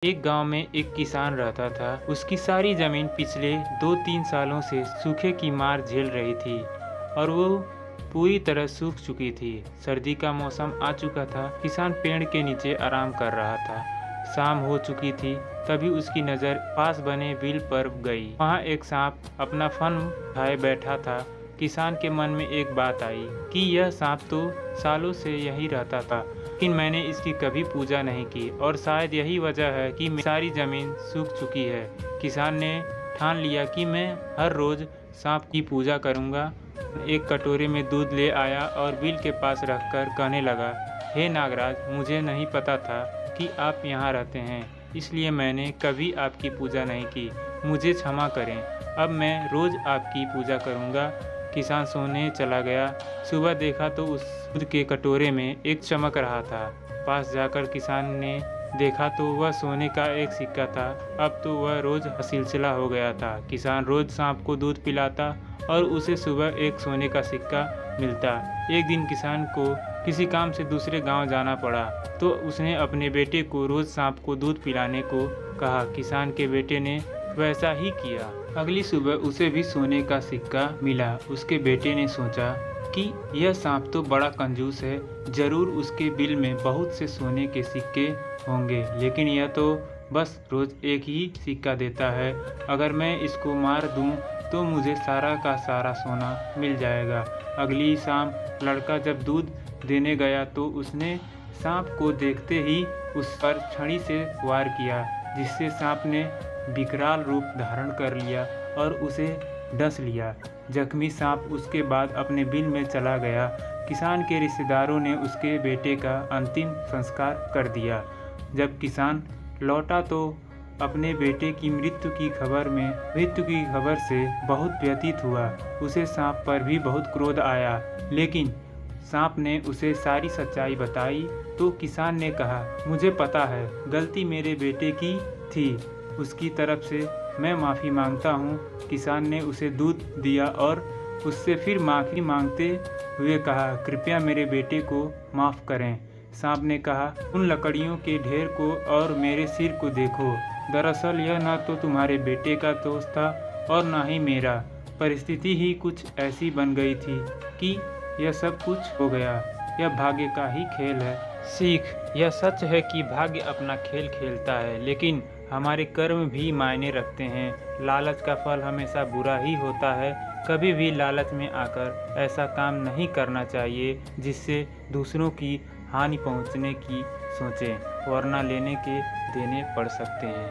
एक गांव में एक किसान रहता था। उसकी सारी जमीन पिछले 2-3 सालों से सूखे की मार झेल रही थी और वो पूरी तरह सूख चुकी थी। सर्दी का मौसम आ चुका था। किसान पेड़ के नीचे आराम कर रहा था। शाम हो चुकी थी, तभी उसकी नज़र पास बने बिल पर गई। वहाँ एक सांप अपना फन खाए बैठा था। किसान के मन में एक बात आई कि यह सांप तो सालों से यही रहता था, लेकिन मैंने इसकी कभी पूजा नहीं की और शायद यही वजह है कि मेरी सारी ज़मीन सूख चुकी है। किसान ने ठान लिया कि मैं हर रोज़ सांप की पूजा करूँगा। एक कटोरे में दूध ले आया और बिल के पास रखकर कहने लगा, हे नागराज, मुझे नहीं पता था कि आप यहाँ रहते हैं, इसलिए मैंने कभी आपकी पूजा नहीं की। मुझे क्षमा करें। अब मैं रोज़ आपकी पूजा करूँगा। किसान सोने चला गया। सुबह देखा तो उस दूध के कटोरे में एक चमक रहा था। पास जाकर किसान ने देखा तो वह सोने का एक सिक्का था। अब तो वह रोज़ सिलसिला हो गया था। किसान रोज़ सांप को दूध पिलाता और उसे सुबह एक सोने का सिक्का मिलता। एक दिन किसान को किसी काम से दूसरे गांव जाना पड़ा, तो उसने अपने बेटे को रोज़ सांप को दूध पिलाने को कहा। किसान के बेटे ने वैसा ही किया। अगली सुबह उसे भी सोने का सिक्का मिला। उसके बेटे ने सोचा कि यह सांप तो बड़ा कंजूस है, जरूर उसके बिल में बहुत से सोने के सिक्के होंगे, लेकिन यह तो बस रोज़ एक ही सिक्का देता है। अगर मैं इसको मार दूं तो मुझे सारा का सारा सोना मिल जाएगा। अगली शाम लड़का जब दूध देने गया तो उसने सांप को देखते ही उस पर छड़ी से वार किया, जिससे सांप ने विकराल रूप धारण कर लिया और उसे डस लिया। जख्मी सांप उसके बाद अपने बिल में चला गया। किसान के रिश्तेदारों ने उसके बेटे का अंतिम संस्कार कर दिया। जब किसान लौटा तो अपने बेटे की मृत्यु की खबर से बहुत व्यथित हुआ। उसे सांप पर भी बहुत क्रोध आया, लेकिन सांप ने उसे सारी सच्चाई बताई तो किसान ने कहा, मुझे पता है गलती मेरे बेटे की थी, उसकी तरफ से मैं माफ़ी मांगता हूँ। किसान ने उसे दूध दिया और उससे फिर माफ़ी मांगते हुए कहा, कृपया मेरे बेटे को माफ़ करें। सांप ने कहा, उन लकड़ियों के ढेर को और मेरे सिर को देखो। दरअसल यह न तो तुम्हारे बेटे का दोस्त था और न ही मेरा। परिस्थिति ही कुछ ऐसी बन गई थी कि यह सब कुछ हो गया। यह भाग्य का ही खेल है। सीख, यह सच है कि भाग्य अपना खेल खेलता है, लेकिन हमारे कर्म भी मायने रखते हैं। लालच का फल हमेशा बुरा ही होता है। कभी भी लालच में आकर ऐसा काम नहीं करना चाहिए जिससे दूसरों की हानि पहुंचने की सोचें, वरना लेने के देने पड़ सकते हैं।